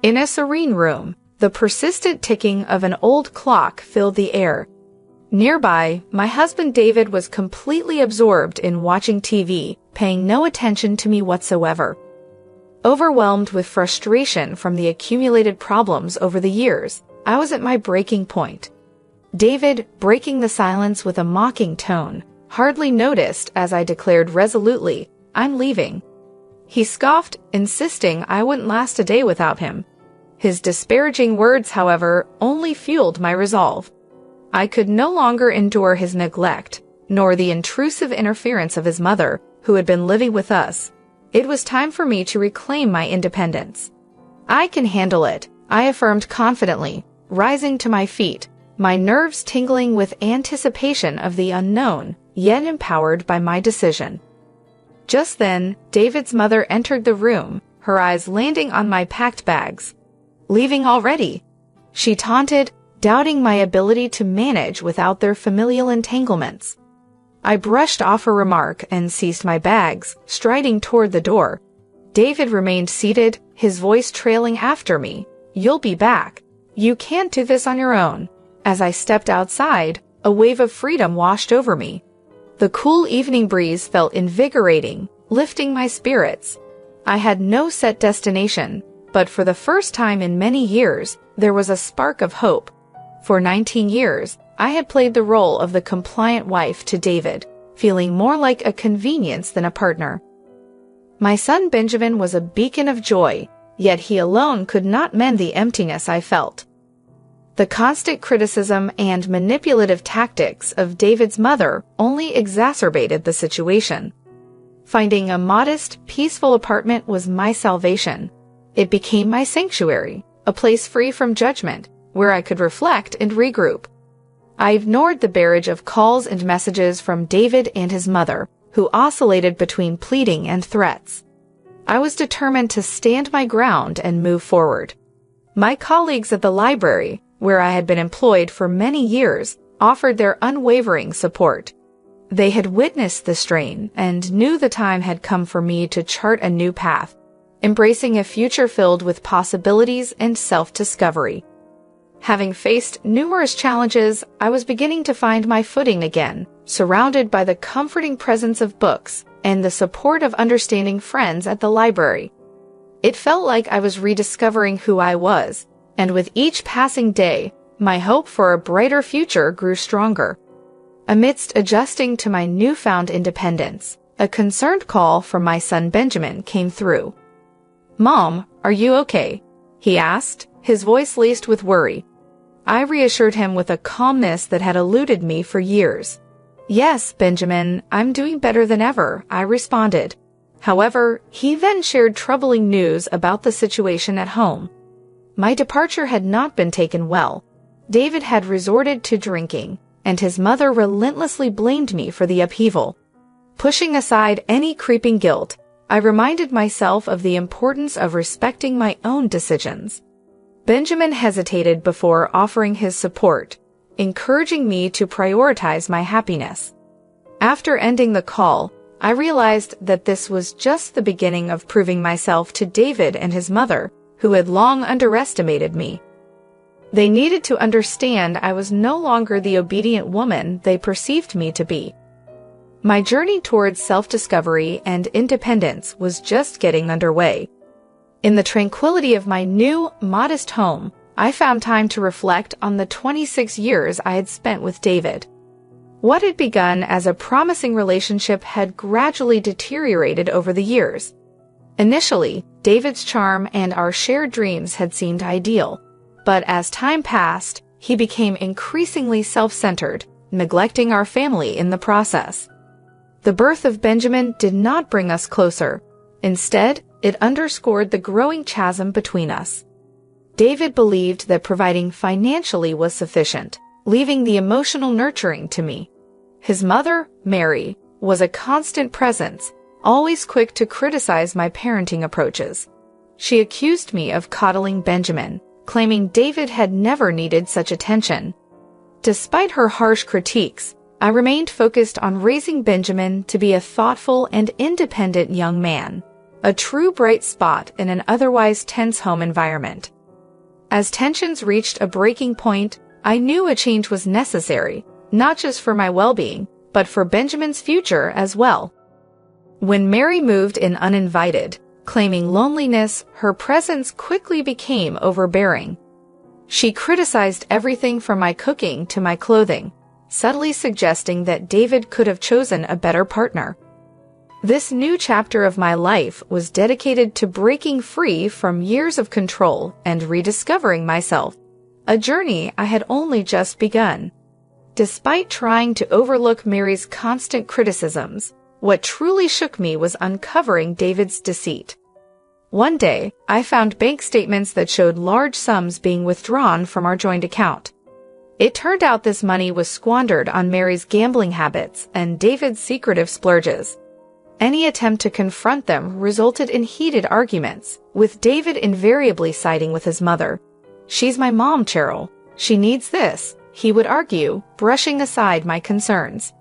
In a serene room, the persistent ticking of an old clock filled the air. Nearby, my husband David was completely absorbed in watching TV, paying no attention to me whatsoever. Overwhelmed with frustration from the accumulated problems over the years, I was at my breaking point. David, breaking the silence with a mocking tone, hardly noticed as I declared resolutely, "I'm leaving." He scoffed, insisting I wouldn't last a day without him. His disparaging words, however, only fueled my resolve. I could no longer endure his neglect, nor the intrusive interference of his mother, who had been living with us. It was time for me to reclaim my independence. "I can handle it," I affirmed confidently, rising to my feet, my nerves tingling with anticipation of the unknown, yet empowered by my decision. Just then, David's mother entered the room, her eyes landing on my packed bags. "Leaving already?" she taunted, doubting my ability to manage without their familial entanglements. I brushed off her remark and seized my bags, striding toward the door. David remained seated, his voice trailing after me. "You'll be back. You can't do this on your own." As I stepped outside, a wave of freedom washed over me. The cool evening breeze felt invigorating, lifting my spirits. I had no set destination, but for the first time in many years, there was a spark of hope. For 19 years, I had played the role of the compliant wife to David, feeling more like a convenience than a partner. My son Benjamin was a beacon of joy, yet he alone could not mend the emptiness I felt. The constant criticism and manipulative tactics of David's mother only exacerbated the situation. Finding a modest, peaceful apartment was my salvation. It became my sanctuary, a place free from judgment, where I could reflect and regroup. I ignored the barrage of calls and messages from David and his mother, who oscillated between pleading and threats. I was determined to stand my ground and move forward. My colleagues at the library, where I had been employed for many years, offered their unwavering support. They had witnessed the strain and knew the time had come for me to chart a new path, embracing a future filled with possibilities and self-discovery. Having faced numerous challenges, I was beginning to find my footing again, surrounded by the comforting presence of books and the support of understanding friends at the library. It felt like I was rediscovering who I was, and with each passing day, my hope for a brighter future grew stronger. Amidst adjusting to my newfound independence, a concerned call from my son Benjamin came through. "Mom, are you okay?" he asked, his voice laced with worry. I reassured him with a calmness that had eluded me for years. "Yes, Benjamin, I'm doing better than ever," I responded. However, he then shared troubling news about the situation at home. My departure had not been taken well. David had resorted to drinking, and his mother relentlessly blamed me for the upheaval. Pushing aside any creeping guilt, I reminded myself of the importance of respecting my own decisions. Benjamin hesitated before offering his support, encouraging me to prioritize my happiness. After ending the call, I realized that this was just the beginning of proving myself to David and his mother, who had long underestimated me. They needed to understand I was no longer the obedient woman they perceived me to be. My journey towards self-discovery and independence was just getting underway. In the tranquility of my new, modest home, I found time to reflect on the 26 years I had spent with David. What had begun as a promising relationship had gradually deteriorated over the years. Initially, David's charm and our shared dreams had seemed ideal, but as time passed, he became increasingly self-centered, neglecting our family in the process. The birth of Benjamin did not bring us closer. Instead, it underscored the growing chasm between us. David believed that providing financially was sufficient, leaving the emotional nurturing to me. His mother, Mary, was a constant presence, always quick to criticize my parenting approaches. She accused me of coddling Benjamin, claiming David had never needed such attention. Despite her harsh critiques, I remained focused on raising Benjamin to be a thoughtful and independent young man, a true bright spot in an otherwise tense home environment. As tensions reached a breaking point, I knew a change was necessary, not just for my well-being, but for Benjamin's future as well. When Mary moved in uninvited, claiming loneliness, her presence quickly became overbearing. She criticized everything from my cooking to my clothing, subtly suggesting that David could have chosen a better partner. This new chapter of my life was dedicated to breaking free from years of control and rediscovering myself, a journey I had only just begun. Despite trying to overlook Mary's constant criticisms, what truly shook me was uncovering David's deceit. One day, I found bank statements that showed large sums being withdrawn from our joint account. It turned out this money was squandered on Mary's gambling habits and David's secretive splurges. Any attempt to confront them resulted in heated arguments, with David invariably siding with his mother. "She's my mom, Cheryl. She needs this," he would argue, brushing aside my concerns.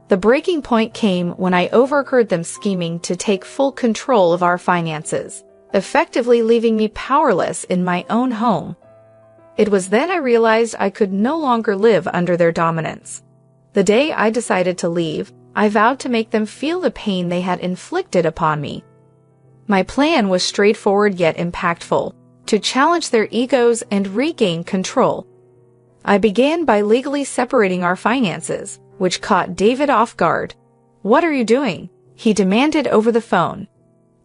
The breaking point came when I overheard them scheming to take full control of our finances, effectively leaving me powerless in my own home. It was then I realized I could no longer live under their dominance. The day I decided to leave, I vowed to make them feel the pain they had inflicted upon me. My plan was straightforward yet impactful, to challenge their egos and regain control. I began by legally separating our finances, which caught David off guard. "What are you doing?" he demanded over the phone.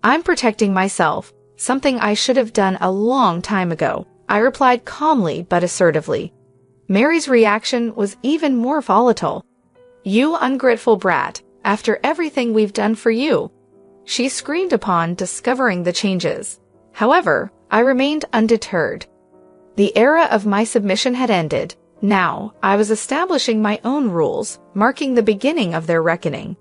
"I'm protecting myself, something I should have done a long time ago," I replied calmly but assertively. Mary's reaction was even more volatile. "You ungrateful brat, after everything we've done for you," she screamed upon discovering the changes. However, I remained undeterred. The era of my submission had ended. Now, I was establishing my own rules, marking the beginning of their reckoning.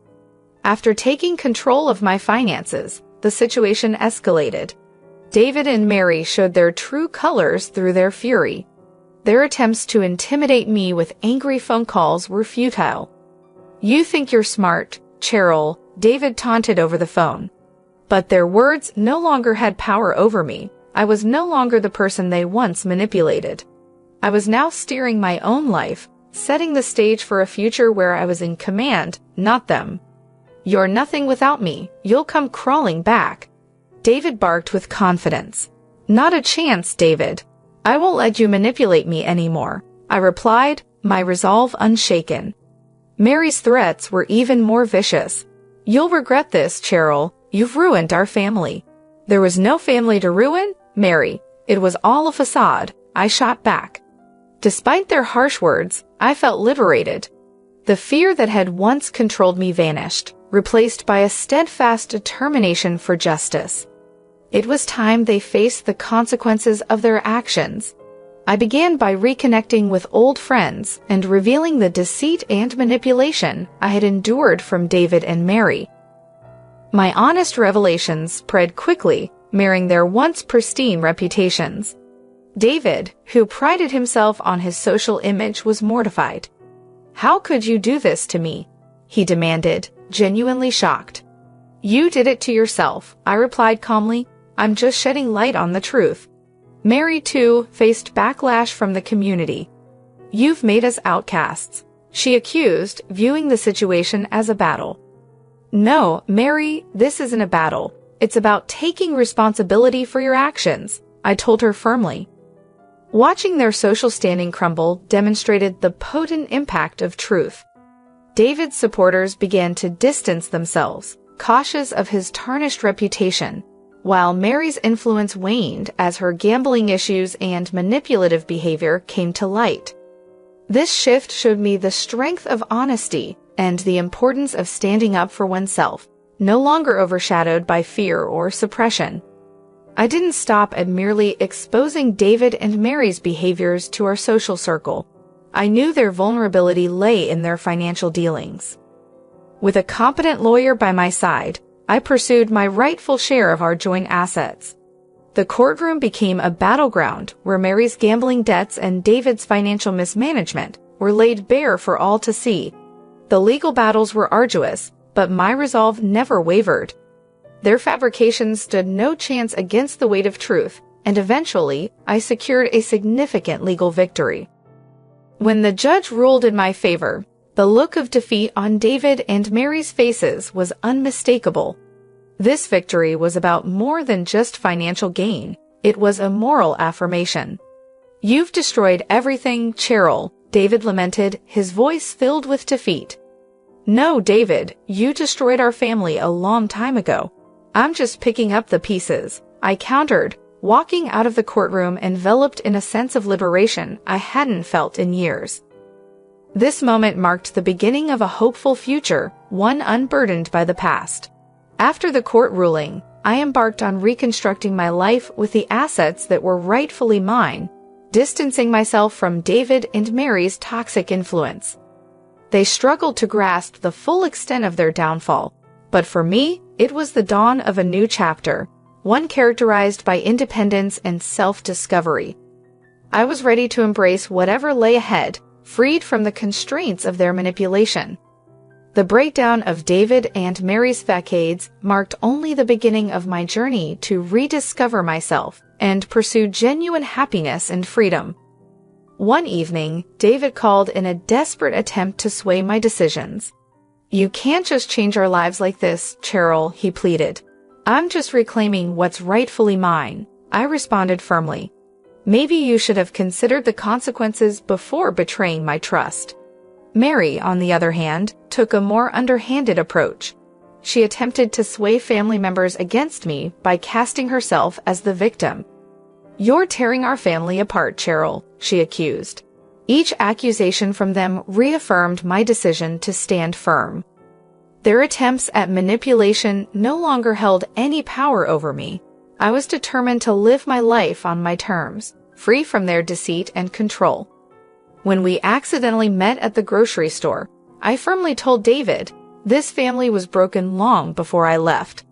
After taking control of my finances, the situation escalated. David and Mary showed their true colors through their fury. Their attempts to intimidate me with angry phone calls were futile. "You think you're smart, Cheryl," David taunted over the phone. But their words no longer had power over me. I was no longer the person they once manipulated. I was now steering my own life, setting the stage for a future where I was in command, not them. "You're nothing without me. You'll come crawling back," David barked with confidence. "Not a chance, David. I won't let you manipulate me anymore," I replied, my resolve unshaken. Mary's threats were even more vicious. "You'll regret this, Cheryl. You've ruined our family." "There was no family to ruin, Mary. It was all a facade," I shot back. Despite their harsh words, I felt liberated. The fear that had once controlled me vanished, replaced by a steadfast determination for justice. It was time they faced the consequences of their actions. I began by reconnecting with old friends and revealing the deceit and manipulation I had endured from David and Mary. My honest revelations spread quickly, marring their once pristine reputations. David, who prided himself on his social image, was mortified. "How could you do this to me?" he demanded, genuinely shocked. "You did it to yourself," I replied calmly. "I'm just shedding light on the truth." Mary, too, faced backlash from the community. "You've made us outcasts," she accused, viewing the situation as a battle. "No, Mary, this isn't a battle. It's about taking responsibility for your actions," I told her firmly. Watching their social standing crumble demonstrated the potent impact of truth. David's supporters began to distance themselves, cautious of his tarnished reputation, while Mary's influence waned as her gambling issues and manipulative behavior came to light. This shift showed me the strength of honesty and the importance of standing up for oneself, no longer overshadowed by fear or suppression. I didn't stop at merely exposing David and Mary's behaviors to our social circle. I knew their vulnerability lay in their financial dealings. With a competent lawyer by my side, I pursued my rightful share of our joint assets. The courtroom became a battleground where Mary's gambling debts and David's financial mismanagement were laid bare for all to see. The legal battles were arduous, but my resolve never wavered. Their fabrications stood no chance against the weight of truth, and eventually, I secured a significant legal victory. When the judge ruled in my favor, the look of defeat on David and Mary's faces was unmistakable. This victory was about more than just financial gain. It was a moral affirmation. "You've destroyed everything, Cheryl," David lamented, his voice filled with defeat. "No, David, you destroyed our family a long time ago. I'm just picking up the pieces," I countered, walking out of the courtroom enveloped in a sense of liberation I hadn't felt in years. This moment marked the beginning of a hopeful future, one unburdened by the past. After the court ruling, I embarked on reconstructing my life with the assets that were rightfully mine, distancing myself from David and Mary's toxic influence. They struggled to grasp the full extent of their downfall, but for me, it was the dawn of a new chapter, one characterized by independence and self-discovery. I was ready to embrace whatever lay ahead, freed from the constraints of their manipulation. The breakdown of David and Mary's facades marked only the beginning of my journey to rediscover myself and pursue genuine happiness and freedom. One evening, David called in a desperate attempt to sway my decisions. "You can't just change our lives like this, Cheryl," he pleaded. "I'm just reclaiming what's rightfully mine," I responded firmly. "Maybe you should have considered the consequences before betraying my trust." Mary, on the other hand, took a more underhanded approach. She attempted to sway family members against me by casting herself as the victim. "You're tearing our family apart, Cheryl," she accused. Each accusation from them reaffirmed my decision to stand firm. Their attempts at manipulation no longer held any power over me. I was determined to live my life on my terms, free from their deceit and control. When we accidentally met at the grocery store, I firmly told David, this family was broken long before I left.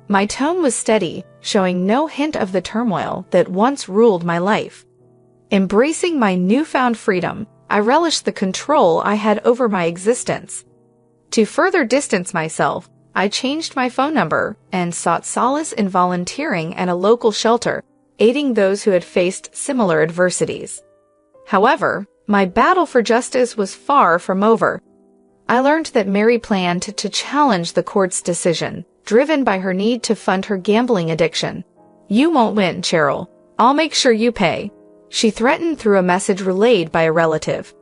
My tone was steady, showing no hint of the turmoil that once ruled my life. Embracing my newfound freedom, I relished the control I had over my existence. To further distance myself, I changed my phone number and sought solace in volunteering at a local shelter, aiding those who had faced similar adversities. However, my battle for justice was far from over. I learned that Mary planned to challenge the court's decision, driven by her need to fund her gambling addiction. "You won't win, Cheryl. I'll make sure you pay," she threatened through a message relayed by a relative.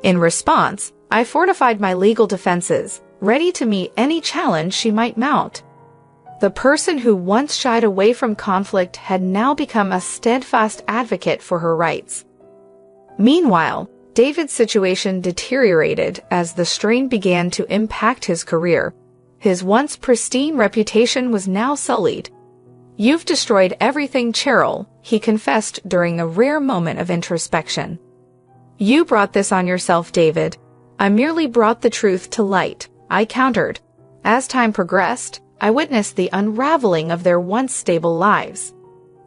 In response, I fortified my legal defenses, ready to meet any challenge she might mount. The person who once shied away from conflict had now become a steadfast advocate for her rights. Meanwhile, David's situation deteriorated as the strain began to impact his career. His once pristine reputation was now sullied. "You've destroyed everything, Cheryl," he confessed during a rare moment of introspection. "You brought this on yourself, David. I merely brought the truth to light," I countered. As time progressed, I witnessed the unraveling of their once stable lives.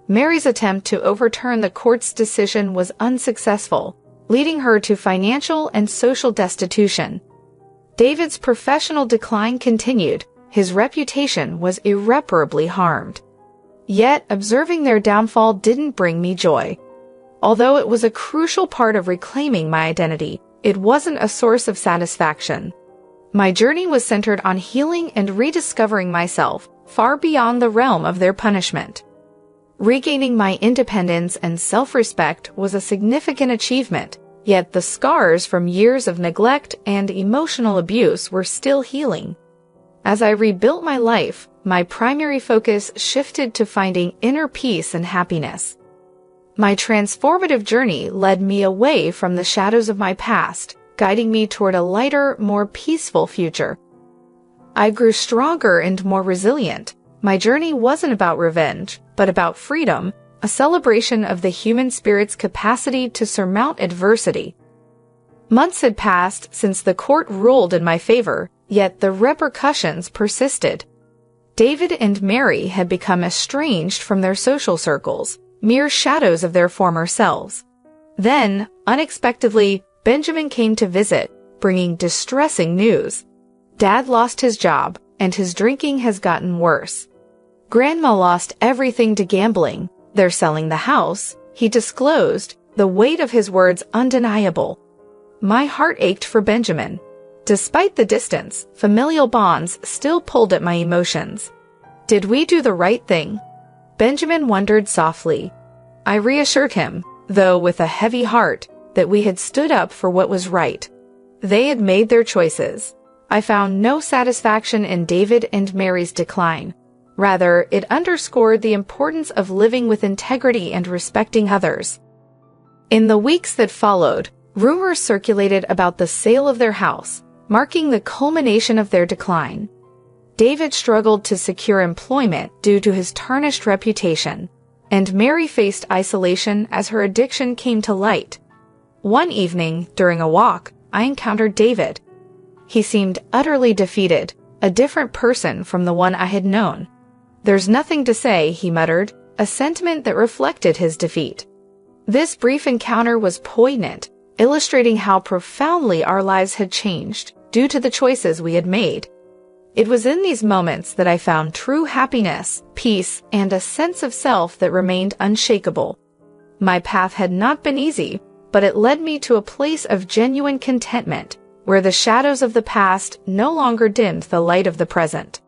Mary's attempt to overturn the court's decision was unsuccessful, leading her to financial and social destitution. David's professional decline continued. His reputation was irreparably harmed. Yet, observing their downfall didn't bring me joy. Although it was a crucial part of reclaiming my identity, it wasn't a source of satisfaction. My journey was centered on healing and rediscovering myself, far beyond the realm of their punishment. Regaining my independence and self-respect was a significant achievement, yet the scars from years of neglect and emotional abuse were still healing. As I rebuilt my life, my primary focus shifted to finding inner peace and happiness. My transformative journey led me away from the shadows of my past, guiding me toward a lighter, more peaceful future. I grew stronger and more resilient. My journey wasn't about revenge, but about freedom, a celebration of the human spirit's capacity to surmount adversity. Months had passed since the court ruled in my favor, yet the repercussions persisted. David and Mary had become estranged from their social circles, mere shadows of their former selves. Then, unexpectedly, Benjamin came to visit, bringing distressing news. Dad lost his job, and his drinking has gotten worse. Grandma lost everything to gambling, They're selling the house, he disclosed, the weight of his words undeniable. My heart ached for Benjamin. Despite the distance, familial bonds still pulled at my emotions. Did we do the right thing? Benjamin wondered softly. I reassured him, though with a heavy heart, that we had stood up for what was right. They had made their choices. I found no satisfaction in David and Mary's decline. Rather, it underscored the importance of living with integrity and respecting others. In the weeks that followed, rumors circulated about the sale of their house, marking the culmination of their decline. David struggled to secure employment due to his tarnished reputation, and Mary faced isolation as her addiction came to light. One evening, during a walk, I encountered David. He seemed utterly defeated, a different person from the one I had known. There's nothing to say, he muttered, a sentiment that reflected his defeat. This brief encounter was poignant, illustrating how profoundly our lives had changed due to the choices we had made. It was in these moments that I found true happiness, peace, and a sense of self that remained unshakable. My path had not been easy, but it led me to a place of genuine contentment, where the shadows of the past no longer dimmed the light of the present.